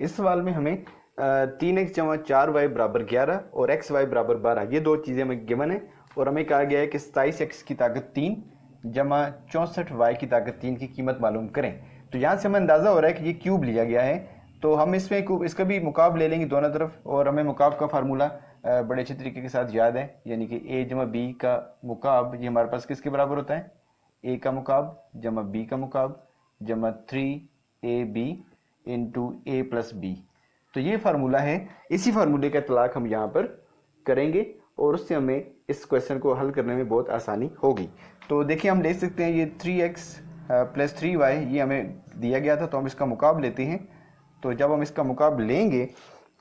इस सवाल में हमें 3x जमा 4y बराबर 11 और xy बराबर 12 ये दो चीज़ें हमें गिवन है और हमें कहा गया है कि 27x की ताकत 3 जमा 64y की ताकत 3 की कीमत मालूम करें। तो यहाँ से हमें अंदाज़ा हो रहा है कि ये क्यूब लिया गया है, तो हम इसमें इसका भी मुकाब ले लेंगे दोनों तरफ, और हमें मुकाब का फार्मूला बड़े अच्छे तरीके के साथ याद है, यानी कि a जमा b का मुकाब ये हमारे पास किसके बराबर होता है, a का मुकाब जमा b का मुकाब जमा 3ab into a plus B. तो ये फार्मूला है, इसी फार्मूले का इतलाक हम यहाँ पर करेंगे और उससे हमें इस क्वेश्चन को हल करने में बहुत आसानी होगी। तो देखिए हम ले सकते हैं ये 3x प्लस 3y ये हमें दिया गया था, तो हम इसका मुकाब लेते हैं। तो जब हम इसका मुकाब लेंगे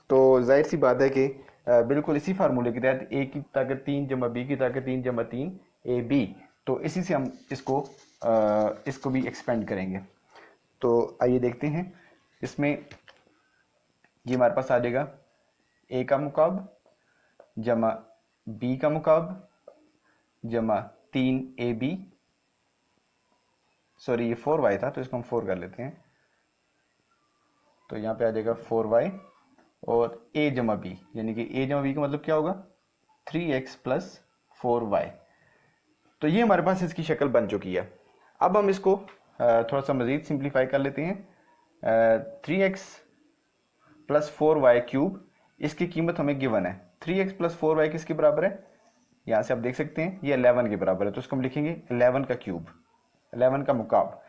तो जाहिर सी बात है कि बिल्कुल इसी फार्मूले के तहत a की ताकत 3 जमा b की ताकत 3 जमा 3 ab, तो इसी से हम इसको भी एक्सपेंड करेंगे। तो आइए देखते हैं, इसमें ये हमारे पास आ जाएगा a का मुकाब जमा b का मुकाब जमा 3ab, सॉरी ये 4y था तो इसको हम 4 कर लेते हैं, तो यहाँ पे आ जाएगा 4y और a जमा b, यानी कि a जमा b का मतलब क्या होगा 3x प्लस 4y। तो ये हमारे पास इसकी शक्ल बन चुकी है। अब हम इसको थोड़ा सा मज़ीद सिंप्लीफाई कर लेते हैं। 3x प्लस 4y क्यूब, इसकी कीमत हमें गिवन है। 3x प्लस 4y किसके बराबर है, यहाँ से आप देख सकते हैं ये 11 के बराबर है, तो इसको हम लिखेंगे 11 का क्यूब, 11 का मुकाब।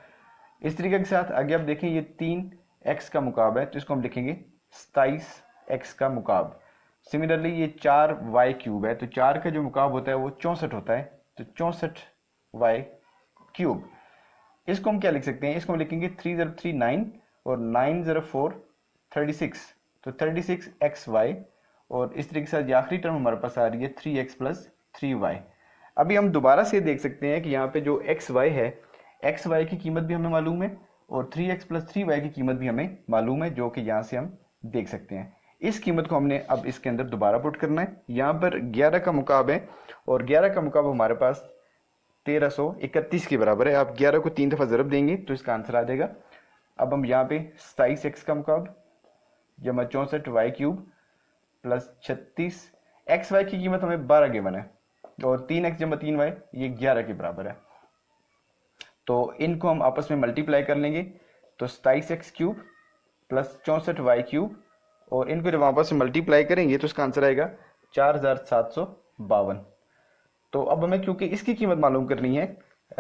इस तरीके के साथ आगे आप देखें ये 3x का मुकाब है, तो इसको हम लिखेंगे 27x का मुकाब। सिमिलरली ये 4y क्यूब है, तो 4 का जो मुकाब होता है वो 64 होता है, तो 64y क्यूब। इसको हम क्या लिख सकते हैं, इसको हम लिखेंगे 3039 और 904 36, तो 36xy, और इस तरीके से आखिरी टर्म हमारे पास आ रही है 3x प्लस 3y। अभी हम दोबारा से देख सकते हैं कि यहाँ पे जो xy है, xy की कीमत भी हमें मालूम है और 3x प्लस 3y की कीमत भी हमें मालूम है, जो कि यहाँ से हम देख सकते हैं। इस कीमत को हमने अब इसके अंदर दोबारा पुट करना है। यहाँ पर 11 का मुकाब है और 11 का मुकाब हमारे पास 1331 के बराबर है। आप 11 को 3 दफ़ा ज़रब देंगे तो इसका आंसर आ जाएगा। अब हम यहाँ पे 27x का मुकाब जमा 64y cube plus 36, x Y की कीमत हमें 12 गिवन है और 3x जमा 3y ये 11 के बराबर है, तो इनको हम आपस में मल्टीप्लाई कर लेंगे, तो 27x cube plus 64y cube, और इनको जब आपस में मल्टीप्लाई करेंगे तो इसका आंसर आएगा 4752। तो अब हमें क्योंकि इसकी कीमत मालूम करनी है,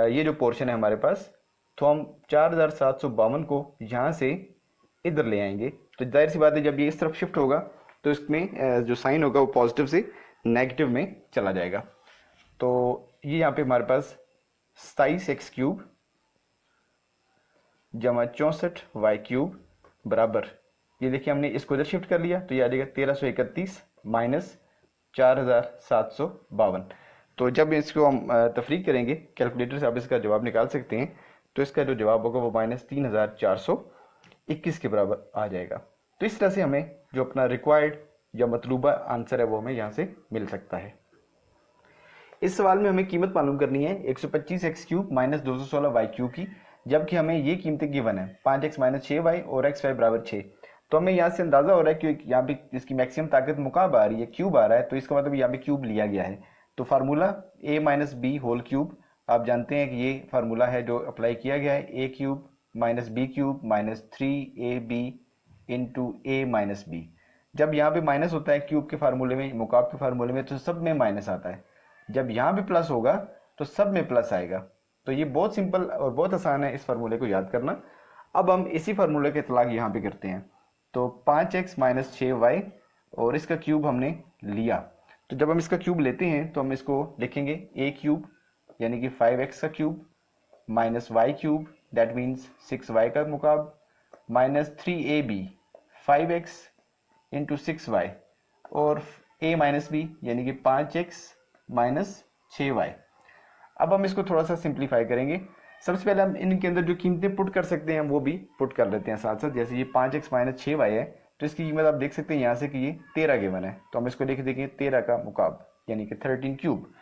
ये जो पोर्शन है हमारे पास, तो हम 4752 को यहाँ से इधर ले आएंगे। तो जाहिर सी बात है जब ये इस तरफ शिफ्ट होगा तो इसमें जो साइन होगा वो पॉजिटिव से नेगेटिव में चला जाएगा। तो ये यहाँ पे हमारे पास 27x क्यूब जमा 64y क्यूब बराबर, ये देखिए हमने इसको इधर शिफ्ट कर लिया तो ये आ जाएगा 1331 माइनस 4752। तो जब इसको हम तफरीक करेंगे कैलकुलेटर से आप इसका जवाब निकाल सकते हैं, तो इसका जो जवाब होगा वो माइनस 3421 के बराबर आ जाएगा। तो इस तरह से हमें जो अपना रिक्वायर्ड या मतलूबा आंसर है वो हमें यहाँ से मिल सकता है। इस सवाल में हमें कीमत मालूम करनी है 125x cube minus 216y cube की, जबकि हमें ये कीमतें गिवन है 5x माइनस 6y और xy बराबर 6। तो हमें यहाँ से अंदाजा हो रहा है कि यहाँ पे इसकी मैक्सिमम ताकत मुकाब आ रही है, क्यूब आ रहा है, तो इसका मतलब यहाँ पे क्यूब लिया गया है। तो formula a minus B whole cube, आप जानते हैं कि ये फार्मूला है जो अप्लाई किया गया है, a cube minus B cube minus 3ab into a minus B. जब यहाँ पे माइनस होता है क्यूब के फार्मूले में, मुकाब के फार्मूले में, तो सब में माइनस आता है। जब यहाँ पे प्लस होगा तो सब में प्लस आएगा। तो ये बहुत सिंपल और बहुत आसान है इस फार्मूले को याद करना। अब हम इसी फार्मूले के इतलाक यहाँ पे करते हैं। तो 5x माइनस 6y और इसका क्यूब हमने लिया, तो जब हम इसका क्यूब लेते हैं तो हम इसको लिखेंगे a क्यूब यानी कि 5x का cube minus y cube that means 6y का मुकाब minus 3ab 5x into 6y और a माइनस b यानी कि 5x माइनस 6y। अब हम इसको थोड़ा सा सिंप्लीफाई करेंगे। सबसे पहले हम इनके अंदर जो कीमतें पुट कर सकते हैं वो भी पुट कर लेते हैं साथ साथ। जैसे ये 5x माइनस 6y है तो इसकी कीमत आप देख सकते हैं यहाँ से कि ये 13 गिवन है, तो हम इसको लिख देंगे 13 का मुकाब यानी कि 13 क्यूब।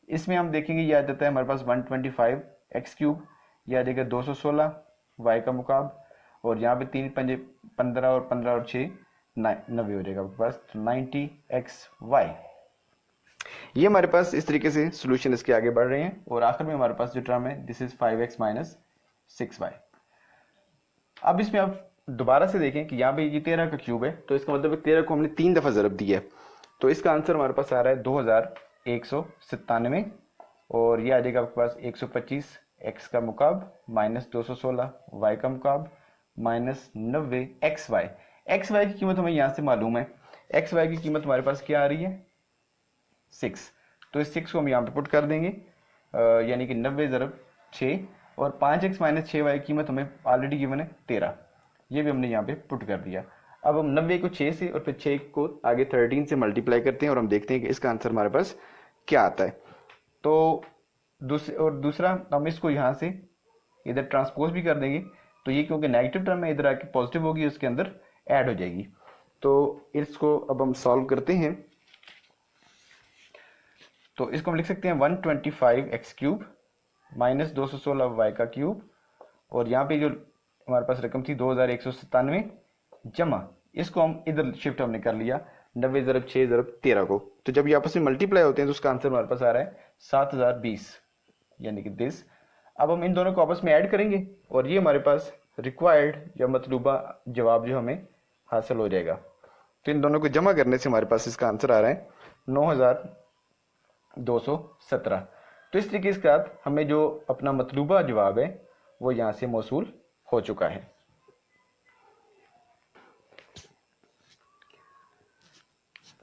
इसमें हम देखेंगे ये आ जाता है हमारे पास 125x क्यूब, यह आ जाएगा 216 y का मुकाब, और यहाँ पे 3 पंजे 15 और 15 और 6 90 हो जाएगा आपके पास। तो 90xy, ये हमारे पास इस तरीके से सोल्यूशन इसके आगे बढ़ रहे हैं। और आखिर में हमारे पास जो टर्म है this is 5x minus 6y। अब इसमें आप दोबारा से देखें कि यहाँ पे ये 13 का क्यूब है, तो इसका मतलब 13 को हमने 3 दफ़ा ज़रब दिया है, तो इसका आंसर हमारे पास आ रहा है 2197। और ये आ जाएगा आपके पास 125 x का मुकाब माइनस 216 y का मुकाब माइनस 90 xy। xy की कीमत हमें यहाँ से मालूम है, xy की कीमत हमारे पास क्या आ रही है 6। तो इस 6 को हम यहाँ पे पुट कर देंगे, यानी कि 90 ज़रब 6 और 5x माइनस 6y की कीमत हमें ऑलरेडी गिवन है 13, ये भी हमने यहाँ पे पुट कर दिया। अब हम 90 को 6 से और फिर 6 को आगे 13 से मल्टीप्लाई करते हैं और हम देखते हैं कि इसका आंसर हमारे पास क्या आता है। तो दूसरा हम इसको यहाँ से इधर ट्रांसपोज भी कर देंगे, तो ये क्योंकि नेगेटिव टर्म है इधर आके पॉजिटिव होगी, उसके अंदर ऐड हो जाएगी। तो इसको अब हम सॉल्व करते हैं, तो इसको हम लिख सकते हैं 125x क्यूब माइनस 216y का क्यूब, और यहाँ पे जो हमारे पास रकम थी 2197 जमा, इसको हम इधर शिफ्ट हमने कर लिया 90 ज़रब 6 ज़रब 13 को। तो जब ये आपस में मल्टीप्लाई होते हैं तो उसका आंसर हमारे पास आ रहा है 7020, यानी कि दिस। अब हम इन दोनों को आपस में ऐड करेंगे और ये हमारे पास रिक्वायर्ड या मतलूबा जवाब जो हमें हासिल हो जाएगा। तो इन दोनों को जमा करने से हमारे पास इसका आंसर आ रहा है 9217। तो इस तरीके के साथ हमें जो अपना मतलूबा जवाब है वो यहाँ से मौसूल हो चुका है।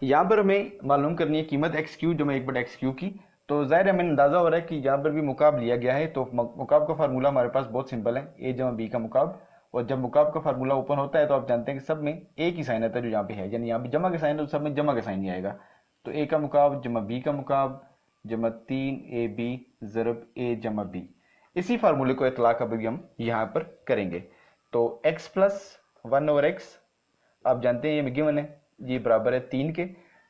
यहाँ पर हमें मालूम करनी है कीमत एक्स क्यू जमा 1/x क्यू की। तो ज़ाहिर हमें अंदाज़ा हो रहा है कि यहाँ पर भी मुकाब लिया गया है। तो मुकाब का फार्मूला हमारे पास बहुत सिंपल है, ए जमा बी का मुकाब। और जब मुकाब का फार्मूला ओपन होता है तो आप जानते हैं कि सब में एक ही साइन आता है जो यहाँ पे है, यानी यहाँ पे जमा का साइन है तो सब में जमा का साइन ही आएगा। तो ए का मुकाब जमा बी का मुकाब जमा 3ab ज़रब ए जमा बी, इसी फार्मूले को इतलाक अभी हम यहाँ पर करेंगे। तो x प्लस 1/x आप जानते हैं ये गिवन है, ये बराबर है 3 के।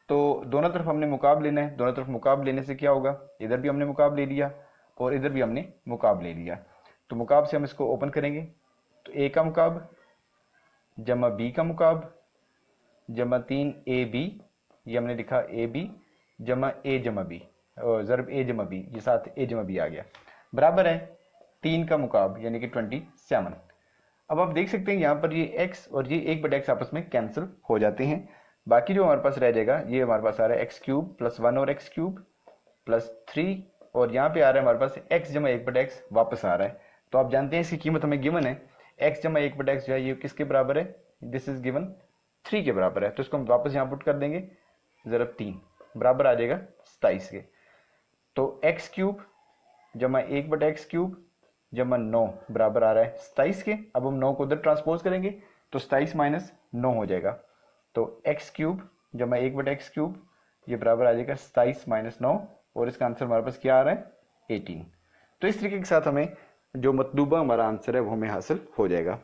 तो दोनों तरफ हमने मुकाब लेना है, दोनों तरफ मुकाब लेने से क्या होगा, इधर भी हमने मुकाब ले लिया और इधर भी हमने मुकाब ले लिया। तो मुकाब से हम इसको ओपन करेंगे, तो a का मुकाब जमा b का मुकाब जमा 3ab, ये हमने लिखा ab जमा a जमा b ज़रब a जमा b, ये साथ a जमा b आ गया, बराबर है 3 का मुकाब यानी कि 27। अब आप देख सकते हैं यहाँ पर ये x और ये 1/x आपस में कैंसिल हो जाते हैं। बाकी जो हमारे पास रह जाएगा ये हमारे पास आ रहा है x क्यूब प्लस 1 और x क्यूब प्लस 3, और यहाँ पे आ रहा है हमारे पास x जमा 1/x वापस आ रहा है। तो आप जानते हैं इसकी कीमत हमें गिवन है, x जमा 1/x जो है ये किसके बराबर है, दिस इज गिवन 3 के बराबर है। तो इसको हम वापस यहाँ पुट कर देंगे, ज़रब 3 बराबर आ जाएगा 27 के। तो x क्यूब जमा 1/x क्यूब जमा 9 बराबर आ रहा है 27 के। अब हम 9 को उधर ट्रांसपोज करेंगे तो 27 माइनस 9 हो जाएगा। तो x क्यूब जमा 1/x क्यूब ये बराबर आ जाएगा 27 माइनस 9, और इसका आंसर हमारे पास क्या आ रहा है 18। तो इस तरीके के साथ हमें जो मतलूबा हमारा आंसर है वो हमें हासिल हो जाएगा।